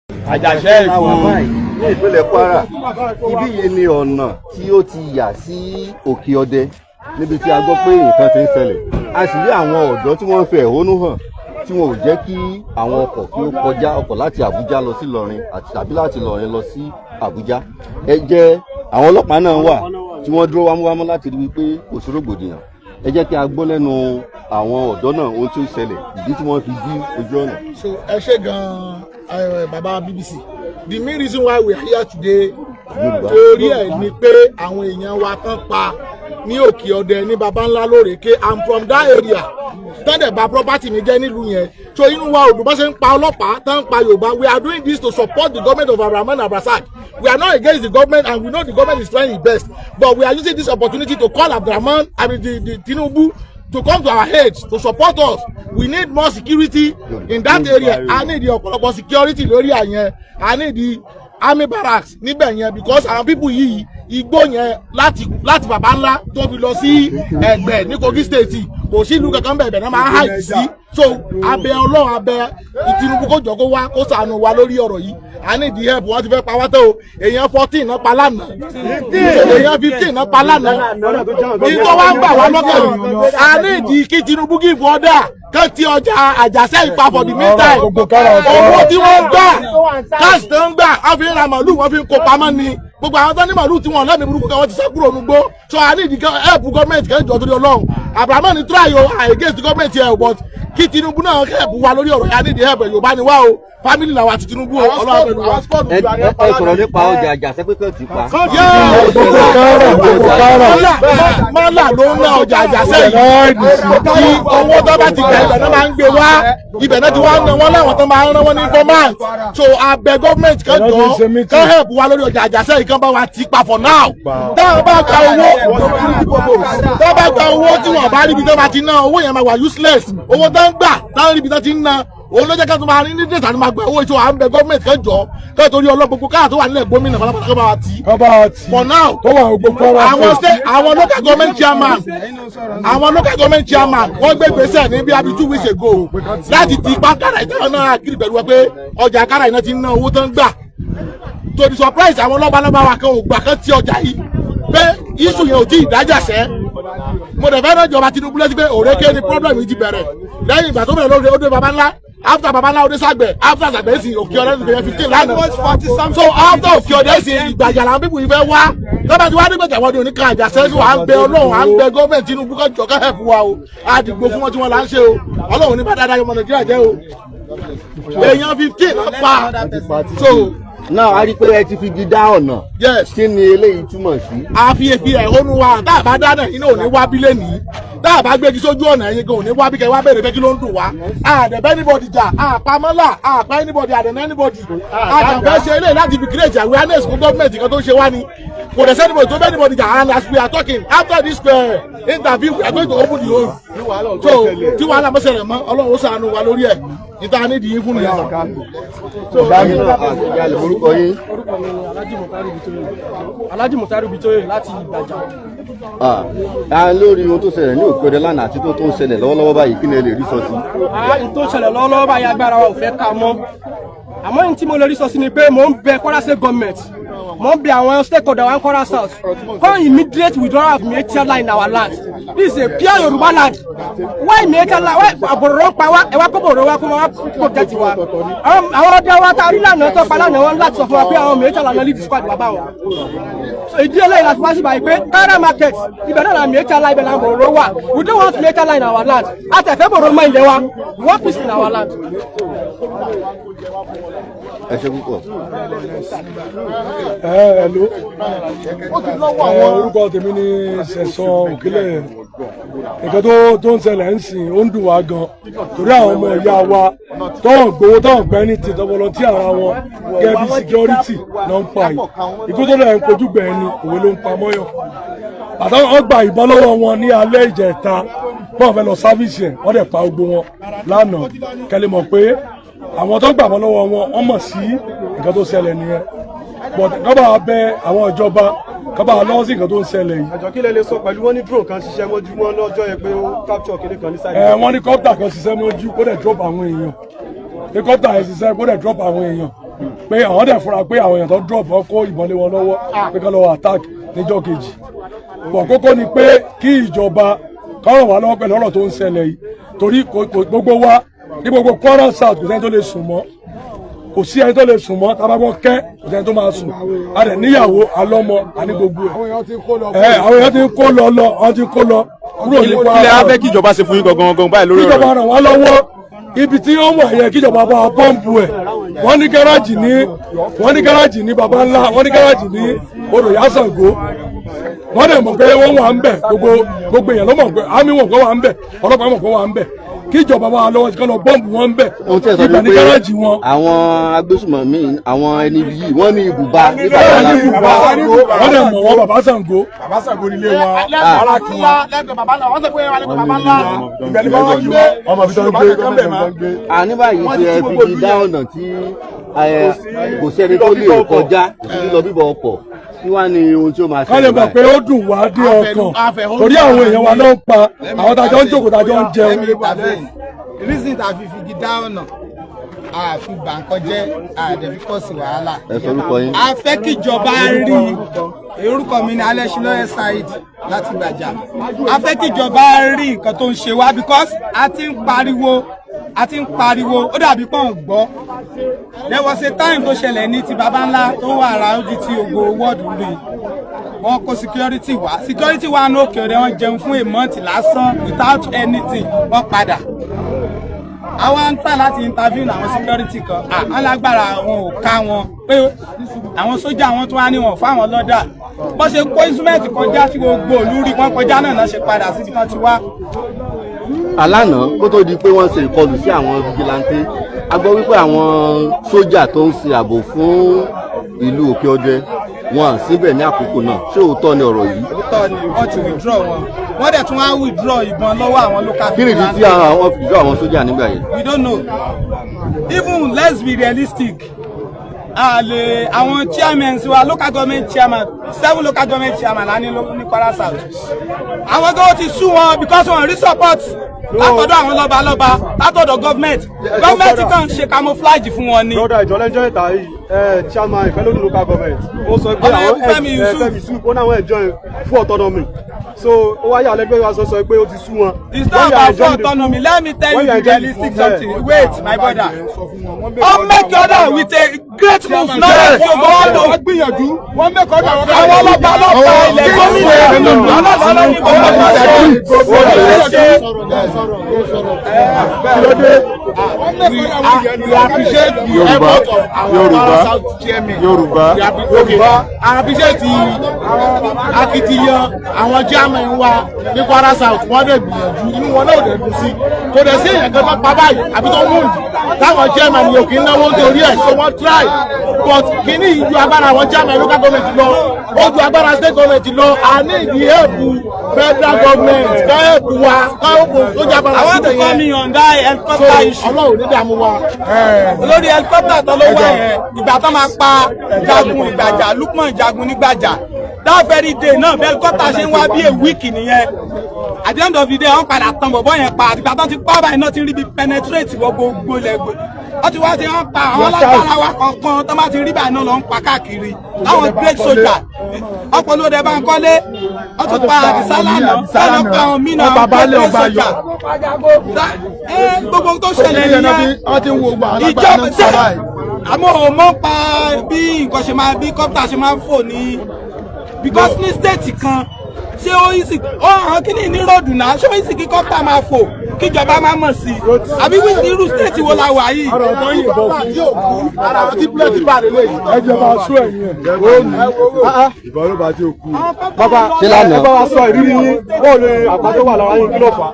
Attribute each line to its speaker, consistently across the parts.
Speaker 1: Àjàṣẹ́ Èkó
Speaker 2: ní ìpínlẹ̀ Kwara. Ibí yìí ni ọ̀nà tí ó ti yà sí Òkèọdẹ níbi tí a gbọ́ pé nǹkan ti ń ṣẹlẹ̀. A sì rí àwọn ọ̀dọ́ tí wọ́n ń fi ẹ̀hónú hàn tí wọn ò jẹ́ kí àwọn ọkọ̀ kí ó kọjá ọkọ̀ láti Àbújá lọ sí Ìlọrin tàbí láti Ìlọrin lọ sí Àbújá. Ẹ jẹ́ àwọn ọlọ́pàá náà wà tí wọ́n dúró wámúwámú láti rí wípé kò sí rògbòdìyàn. Ẹ jẹ́ kí a gbọ́ lẹ́nu àwọn ọ̀dọ́ náà ohun tí ó ṣẹlẹ̀ ìdí tí wọ́n fi dí ojú ọ̀nà.
Speaker 3: So ẹ ṣé gan baba BBC. The main reason why we are here today torí ẹ̀ ni pé àwọn èèyàn wa tán pa ní Òkèọdẹ ní baba ńlá lórèké. I'm from that area. Tẹ́lẹ̀ bá property mi jẹ́ nílùú yẹn. So inú wa òdùbọ́ ṣe ń pa ọlọ́pàá tán pa Yorùbá. We are doing this to support the government of Abdulrahman Abdulrasaq. We are not against the government and we know the government is trying its best. But we are using this opportunity to call Abdulrahman, the Tinubu, to come to our aid, to support us. We need more security in that area. I need the ọ̀pọ̀lọpọ̀ security lórí àyẹn. I need the army barracks níbẹ̀ yẹn because our people yìí igbó yẹn láti bàbá ńlá tó fi lọ sí Ẹ̀gbẹ́ ní Kogi state kò sí ìlú kankan bẹ̀ẹ̀ náà máa hide sí. So abẹ Ọlọ́run abẹ Tinubu kó jọ kó wá kó ṣàánú wa lórí ọ̀rọ̀ yìí. I need the help. Wọ́n ti fẹ́ pa wá tó o èèyàn 14 náà pa lánàá èèyàn 15 náà pa lánàá ìtọ́ wa ń bà wá lọ́kàn. I need kí Tinubu give order kán ti ọjà Àjàṣẹ́ Ìpa for the meantime. Owó tí wọ́n gbà cash tó ń gbà wọ́n fi ń ra màálù wọ́n fi ń kó pamọ́ ni gbogbo àwọn tó ní màálù tí wọ́n lẹ́mìí burúkú kan wọ́n ti sá kúrò nígbó. So I need the help government kan jọ torí Ọlọ́run. Abrahamu ni try o against the government here but kí Tinubu náà help wa lórí ọ̀rọ̀ yà ní the help Yorùbá ni wá o family làwọn àti Tinubu Ọlọ́run pẹ̀lú wa.
Speaker 2: Ẹ sọ̀rọ̀ nípa ọjà Àjàṣẹ́ pé kàn ti pa.
Speaker 3: Mọ́là ló ń ná ọjà Àjàṣẹ́ yìí kí owó tó bá ti gbà ibẹ̀ náà máa ń gbé wá ibẹ̀ náà ti wá ń ná wọn láwọn tó máa ń rán wọn ní informant. So abẹ gọ́ọ̀mẹ̀ntì kan jọ kán help wa lórí ọjà Àjàṣẹ́ yìí kán bá wa ti pa for now. Táwọn bá gba owó tí wọ́n bá ríbi tó bá ti ná owó yẹn máa wà useless. Owó tó ń gbà táwọn ríbi tó ti ń ná òun ló jẹ́ ká tó máa ní ní dèjà ní máa gba owó ìṣòwò à ń bẹ gọ́ọ̀mẹ̀ntì kan jọ ká torí gbogbo káà tó wà nílẹ̀ gómìnà pátápátá kó bá wa tì. For now àwọn local government chairman wọ́n gbé gbèsè ní bí abi 2 weeks ago láti ti pa kára ìtàn náà kiri pẹ̀lú pé ọjà kára iná ti ń ná owó tó ń gbà. To the surprise àwọn lọ́balọ́ba wa kan ò gbà kan ti ọjà yìí pé iṣu yẹn ò tí ì dájàṣẹ́. Mo dẹ̀ fẹ́ rán ìjọba Tinubu létí pé òrékè ni problem yìí ti bẹ̀rẹ̀ lẹ́yìn ìgbà tó bẹ̀rẹ̀ lóde ó dé baba ńlá after baba ńlá ó dé Sàgbẹ̀ after Sàgbẹ̀ sì Òkèọdẹ ti bẹ̀rẹ̀ 15 lánàá. So after Òkèọdẹ sì Ìgbàjà làwọn pípù yìí fẹ́ wá tọ́ba tí wàá dé gbẹ̀jà wọ́n ní oníkan Àjàṣẹ́ sí à ń bẹ Ọlọ́run à ń bẹ gọ́ọ̀mẹ̀ntì Tinubu kan jọ ká help wa o àdìgbò fún wọn tí wọ́n là ń ṣe o Ọlọ́run ní bá dáadáa ọmọ Nàìjíríà jẹ́ o èèyàn 15 náà pa. So
Speaker 2: náà a rí pé ẹ ti fi igi dá ọ̀nà.
Speaker 3: Yes.
Speaker 2: Kí ni eléyìí túmọ̀ sí?
Speaker 3: A fi ẹ̀hónú wa tá a bá dáná iná ò ní wá bí lẹ́nìí tá a bá gbégi sójú ọ̀nà ẹ̀yin gan ò ní wá bí kẹ́ wá bẹ̀rẹ̀ pé kí ló ń dùn wá. Àdẹ̀bẹ́ anybody jà àpamọ́là àpá anybody àdẹ̀nà anybody. Àjàfẹ́ ṣe eléyìí láti fi create awareness fún gọ́ọ̀mẹ̀ntì kan tó ń ṣe wá ni. Kò dẹ̀ sẹ́ni bò tó bẹ́ anybody jà and as we are talking after this interview we are going to open the hole. So tí wàhálà mọ́sẹ̀rẹ̀ mọ́ Ọlọ́run ó ṣàánú wa lórí ẹ̀ níta ní ìdíyín fún ìyá.
Speaker 2: Orúkọ yín.
Speaker 4: Alhaji Mutaru Bitoye láti Ìgbàjà.
Speaker 2: Lórí ohun tó ṣẹlẹ̀ ní Òkèọdẹ lánàá àti tó ń ṣẹlẹ̀ lọ́wọ́lọ́wọ́ báyìí kí ni ẹ lè rí sọ sí?
Speaker 4: Ohun tó ń ṣẹlẹ̀ lọ́wọ́lọ́wọ́ báyìí agbára wa ò fẹ́ ká mọ́. Àmọ́ ohun tí mo lè rí sọ sí ni pé mò ń bẹ Kwara State government, mò ń bẹ àwọn stakeholder wa Kwara South, come immediate withdrawal of military line in our land. This is a pure Yoruba land. Why military line? Why àbòrò pa wá? Ẹ wá kó bòrò wá kó wá protect wa. Àwọn ọdẹ wa ta rí lánàá tó pa lánàá wọn láti sọ fún wa pé àwọn military line lead squad wà bá wọn. So ìdí eléyìí láti wá sí báyìí pé Naira market ibẹ̀ náà la military line ibẹ̀ náà bòrò wà. We don't want military line in our land. Àtẹ̀fẹ́ bòrò mọ́ ilé wa. We want peace in our land.
Speaker 2: Ẹ ṣe púpọ̀.
Speaker 5: Hello. Orúkọ tèmi ni Sẹ̀sán Òkèlè. Nǹkan tó ń ṣẹlẹ̀ ń sìn ó ń dùn wá gan. Torí àwọn ọmọ ìyá wa tọ́wọ̀n gbowó tọ́wọ̀n gbẹ́ ní ti tọ́wọ́lọ́tì ara wọn gẹ́gẹ́ bí security náà ń pa yìí. Ikú tó lẹ̀ ń kojú gbẹ̀ẹ́ ni òwe ló ń pa mọ́yàn. Àtàwọn gba ìbọn lọ́wọ́ wọn ní alẹ́ ìjẹta wọ́n fẹ́ lọ sáfíìsì ẹ̀ wọ́n dẹ̀ pa gbogbo wọn lánàá kẹ́lẹ́ mọ̀ pé àwọn tó gbà wọ́n lọ́wọ́ wọn wọ́n mọ̀ sí nǹkan tó ṣẹlẹ̀ nìyẹn but kọ́ba bẹ àwọn ìjọba kọ́ba lọ́wọ́ sí nǹkan tó ń ṣẹlẹ̀ yìí.
Speaker 6: àjọ kí lè lè sọ pẹ̀lú wọn ní drone kan ṣiṣẹ́ mọ́jú wọn lọ́jọ́ yẹn pé ó capture kéde kan ní sáyẹn.
Speaker 5: Wọ́n ní kọ́pítà kan ṣiṣẹ́ mọ́jú kó dẹ̀ drop àwọn èèyàn ní kọ́pítà yẹn ṣiṣẹ́ kó dẹ̀ drop àwọn èèyàn pé àwọn dẹ̀ fura pé àwọn èèyàn tó drop wọn kó ìbọn lé wọn lọ́wọ́ pé kán lọ́wọ́ attack níjọ́ kejì bọ̀ kókó ni pé kí ìjọba kọ́rọ̀ wá lọ́wọ́ pẹ̀lú ọ̀rọ̀ tó ń ṣẹlẹ̀ yìí torí gbogbo wa ní gbogbo Kwara South kò sẹ́ni tó lè sùn mọ́ kò sí ẹni tó lè sùn mọ́ tábàgbọ́n kẹ́ kò sẹ́ni tó máa sùn a dẹ̀ níyàwó alọ́mọ àní gbogbo ẹ̀ àwọn èèyàn ti ń kó lọ wọ́n ti ń kó lọ kúrò ní Kwara.
Speaker 1: kílẹ̀ á fẹ́ kí ìjọba ṣe fún yín gangan báyìí lórí ọ̀rọ̀
Speaker 5: kíjọba ràn wá lọ́wọ́ ibi tí wọ́n wà yẹn kíjọba bá wa pọ́ǹpù ẹ̀ wọ́n ní gáràjì ní baba ńlá wọ́n ní gáràjì ní odò Yásàngó wọ́n dẹ̀ mọ̀ pé wọ́n wà ń bẹ̀ gbogbo èèyàn ló mọ̀ pé àmì wọn kò wà ń bẹ̀ ọlọ́pàá mọ̀ pé wọ́n wà ń bẹ̀ kíjọba bá wa lọ́wọ́ sí kán lọ bọ́ǹbù wọn ń bẹ̀ ìgbà ní gáràjì wọn.
Speaker 2: àwọn Agbe Sunmomi àwọn ẹni yìí wọ́n ní ibùba
Speaker 5: wọ́n dẹ̀ mọ̀ wọ́n baba Ṣàngó.
Speaker 6: bàbá Ṣàngó nílé wọn
Speaker 2: ní báyìí tí ẹ fi dá ọ̀nà tí kò sẹ́ni tó lè kọjá lílọ bíbọ̀ ọkọ̀ kí wá ní ohun tí ó máa ṣẹlẹ̀
Speaker 5: báyìí. kọ́lé mọ̀ pé ó dùn wá dé ọkàn torí àwọn èèyàn wa ló ń pa àwọn tájọ́ ń jókòó tájọ́ ń jẹun.
Speaker 3: reason tá a fi figi dá ọ̀nà a fi bà nǹkan jẹ́ àdẹ̀bí pọ̀ sí wàhálà.
Speaker 2: ẹ sọ orúkọ yín.
Speaker 3: a fẹ́ kíjọba rí orúkọ mi ní Alẹ́ṣinlọ́yẹ̀ Saheed láti Gbàjà. a fẹ́ kíjọba rí nǹkan tó ń ṣe wá because a ti ń pariwo ó dàbí pọ́n gbọ́. there was a time tó ṣẹlẹ̀ ní ti baba ńlá tó wà ráójì tí ògbó wọ́ọ̀dù rí wọ́n kó security wá ní Òkèodè wọ́n jẹun fún a month lásán without anything wọ́n padà. àwọn ń tà láti interview àwọn security kan àwọn lágbára wọn ò ká wọn pé àwọn sójà wọn tún wá ní wọn fáwọn lọ́dà bó ṣe kó instrument kọjá tí gbogbo òlú rí wọn kọjá náà ṣe padà síbi tán ti wá.
Speaker 2: alánà kó tó di pé wọ́n ṣe ìkọlù sí àwọn vigilante a gbọ́ wípé àwọn sójà tó ń ṣe ààbò fún ìlú Òkèodè wọn síbẹ̀ ní àkókò náà ṣé òótọ́ ni ọ̀rọ̀ yìí.
Speaker 3: òótọ́ ni wọ́n ti withdraw wọn wọ́n dẹ̀ tún wá withdraw ìbọn lọ́wọ́ àwọn local
Speaker 2: vigilante. kí nìdí tí àwọn fi withdraw àwọn sójà nígbà yẹn.
Speaker 3: we don't know even let's be realistic àwọn chairmen wa local government chairman 7 local government chairman la ní Kwara South àwọn tó ti sú wọn because wọn rí support látọ̀dọ̀ àwọn lọ́balọ́ba látọ̀dọ̀ gọ́ọ̀mẹ̀ntì kan ṣe camouflage fún wọn ni.
Speaker 6: broda ìjọlẹ́jọ́ ìta yìí chairman ìfẹ́lódún local government ó sọ pé àwọn Fẹ́mi Yusuf ó náwọn ẹ̀jọ́ full autonomy so ó wáyé àlẹ́gbẹ́ wa sọ pé ó ti sú wọn.
Speaker 3: it's not about full autonomy let me tell you the realistic something wait my brother wọ́n make order with a great move not like you go on to gbìyànjú wọ́n make order àwọn ọlọ́pàá ilẹ̀ gómìnà ọlọ́pàá ní gbogbo we appreciate the effort of our South chairman. Yorùbá. I appreciate the akitiyan àwọn chairman wa ní Kwara South wọ́n dẹ̀ gbìyànjú inú wọn náà dẹ̀ dùn sí kò dẹ̀ sí èèyàn kan pa báyìí àbí tó mú táwọn chairman yóò kí ń náwó torí ẹ̀ so wọ́n try but kìíní ìjú agbára àwọn chairman local government lọ ó ju agbára state government lọ a ní ìdí ẹ̀bù federal government ká ẹ̀bù wa ká ẹ̀bù tó jẹ́ agbára
Speaker 7: I want to come in on that helicopter issue.
Speaker 3: Ọlọ́run ní dààmú wa.
Speaker 7: Olórí helicopter tó ló wà yẹn ìgbà tó máa pa Jagun Ìgbàjà Lukman Jagun nígbàjà that very day náà bí helicopter ṣe ń wá bí a week nìyẹn at the end of the day wọ́n padà tán bọ̀bọ̀ yẹn pa àtìgbà tó ti pa báyìí náà ti rí bí penetrate wọ gbogbo lẹ́gbẹ̀ẹ́ wọ́n ti wá ti wọ́n pa àwọn alágbára wa kankan tó bá ti rí báyìí náà lọ ń pa káàkiri láwọn great soldier ọpọlọ rẹ bá ń kọ́lé wọ́n tún pa àdìsálà náà wọ́n pa àwọn mí náà great soldier gbogbo tó ṣẹlẹ̀ nìyẹn ìjọba ṣe àmọ́ òmò pa bí nǹkan ṣe máa bí kọ́pítà ṣe máa ń fò ní because ní state kan ṣé ó easy ó hàn kí ni ní ròdù náà ṣé ó easy kí kọ́pítà máa fò kíjọba máa mọ̀ sí i àbí irú state wo la wà yìí.
Speaker 5: ọ̀rọ̀ tó yìnbọn fún
Speaker 3: ara wọn ti bílẹ̀ ti bá rẹ̀ lẹ́yìn.
Speaker 5: ẹjọ́ bá sún ẹ̀yìn ẹ̀ ó ní
Speaker 6: ìbọn ló bá tí ó kú.
Speaker 2: bàbá ṣe lánàá.
Speaker 6: ẹ bá wa sọ ìrírí yín bóò ni àpá tó wà lára yín kí ló fà á.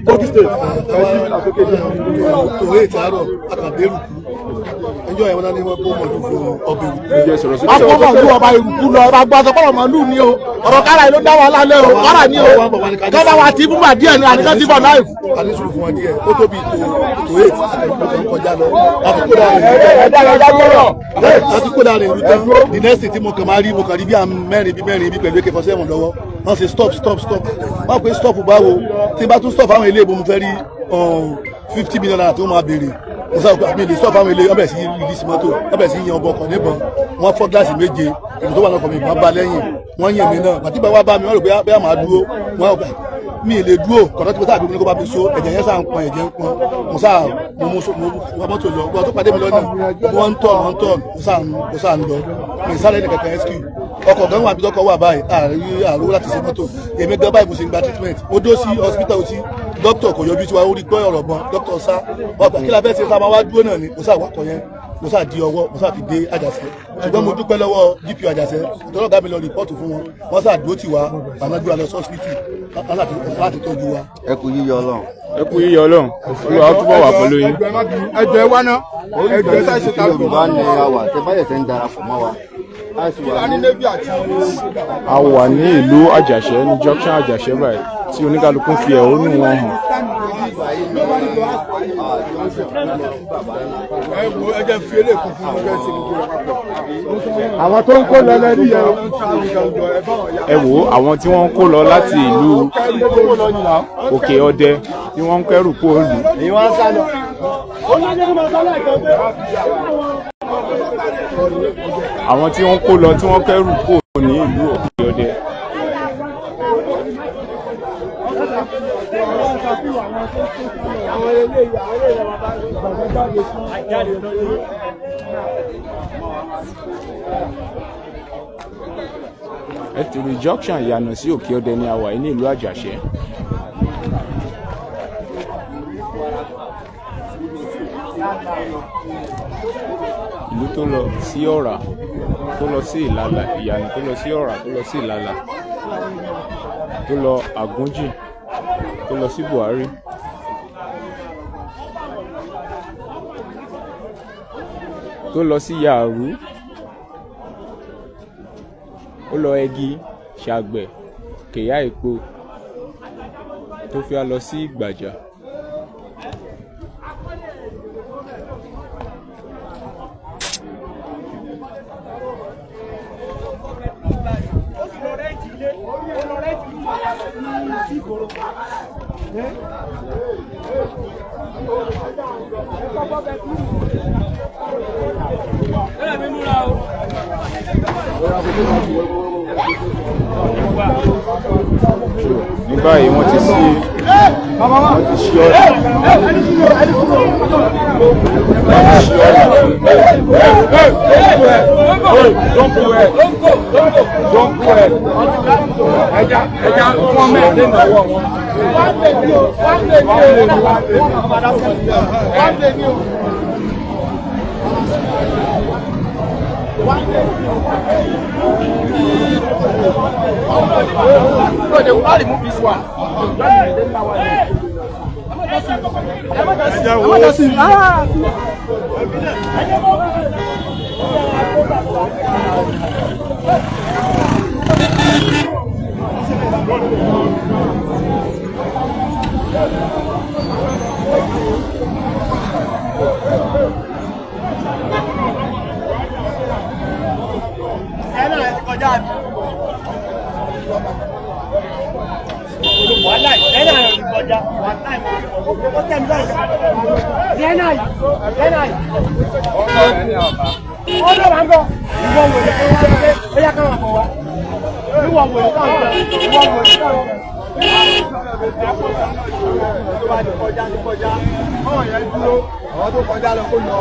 Speaker 6: Kogi state.
Speaker 3: tòwé ìtàárọ̀ àkàndérù ẹjọ́ ẹ̀ wọ́n ní wọ́n kó mọ̀lú fún ọbẹ̀ òkú.
Speaker 6: Àpò
Speaker 3: mọ̀lú ọba ìrùkú lọ ọba gbọ́dọ̀ pọ̀lọ̀ mọ̀lú ni o ọ̀rọ̀ kára yìí ló dá wa lálẹ́ o kára ni o kọ́ba wa ti búba díẹ̀ ni àníkàn ti bọ̀ láì. a ní sùúrù fún wọn díẹ̀ ó tóbi tó eight àti kọjá lọ àti kó dáa rẹ̀ ìlú tán the next thing tí mo kàn máa rí mo kàn rí bí mẹ́rin bí pẹ̀lú AK-47 lọ́wọ́ wọ́n ṣe stop wọ́n pe stop báwo tí n bá tún stop àwọn ilé ìbomú fẹ́ rí 50 million naira tó máa béèrè
Speaker 5: mo sábà àmì ìlú sọ́ọ̀fù àwọn ilé ọbẹ̀ sí rìlísì mọ́tò ọbẹ̀ sí yan ọbọ̀ ọkọ̀ níbọn wọ́n fọ́ gíláàsì méje èmi tó wà lọ́kọ̀ mi ìbọn bá lẹ́yìn wọ́n yìn mí náà àti bá wá bá mi wọ́n rò bẹ́ẹ̀ máa dúró wọ́n ọ̀gbà mi ì lè dúró kọ̀dọ̀ tí mo sábà bí mi kó bá mi so ẹ̀jẹ̀ yẹn sáà ń pọn ẹ̀jẹ̀ ń pọn mo sáà mo mọ́tò lọ gbọ́dọ̀ tó pàdé mi lọ́nà wọ́n ń tọ̀ mo sáà ń lọ mi ì sáré ní kankan SQ ọkọ̀ gan wà bí tọkọ̀ wà báyìí àrùn láti ṣe mọ́tò èmi gan báyìí mo ṣe ń gba treatment mo dó sí hospital sí dókítà kò yọjú sí wa ó rí gbọ́ ọ̀rọ̀ gan dókítà sá ọgbà kí la fẹ́ ṣe tá a máa wá dúró náà ni mo sáà wákọ̀ yẹn mo sáà di ọwọ́ mo sáà fi dé Àjàṣẹ́ ṣùgbọ́n mo dúpẹ́ lọ́wọ́ DP Àjàṣẹ́ ìtọ́lọ́ ọ̀gá mi lọ rìpọ́ọ̀tù fún wọn wọ́n sáà dúró tì wá ànájú alẹ́ sọ́sìpìtì láti tọ́jú wa.
Speaker 2: ẹ kú yíyọ Ọlọ́run.
Speaker 1: ẹ kú yíyọ Ọlọ́run Olúwa túbọ̀ wà pẹ̀lú yín.
Speaker 6: ẹjọ ẹ wá ná ẹjọ ẹ sáà ṣe ta
Speaker 2: lóko. Yorùbá ni a wà tẹ báyẹ̀ tẹ́ ń darapọ̀ mọ́ wa.
Speaker 1: a wà ní ìlú Àjàṣẹ́ ní junction Àjàṣẹ́ báyìí tí oníkálukú fi ẹ̀hónú wọn hàn.
Speaker 6: àwọn tó ń kó lọ lẹ́nu yẹn o.
Speaker 1: ẹ wò ó àwọn tí wọ́n ń kó lọ láti ìlú Òkè-Ọdẹ tí wọ́n ń kẹ́rù kó lù. àwọn tí wọ́n kó lọ tí wọ́n kẹ́rù kó ní ìlú Òkè-Ọdẹ. ẹtùrú junction ìyànà sí Òkè-Ọdẹ ní àwà yìí ní ìlú Àjàṣẹ́. ìlú tó lọ sí Ọ̀rà tó lọ sí Ìlàlà ìyànà tó lọ sí Ọ̀rà tó lọ sí Ìlàlà tó lọ Àgúnjì tó lọ sí Buhari. tó lọ sí Yàrú ó lọ Ẹgì Ṣàgbẹ̀ Kẹ̀yà Èpo tó fi á lọ sí Ìgbàjà. ní báyìí wọ́n ti ṣí ọ̀nà.
Speaker 7: No, they will not remove this one.
Speaker 6: àwọn tó kọjá lọ kó lọ.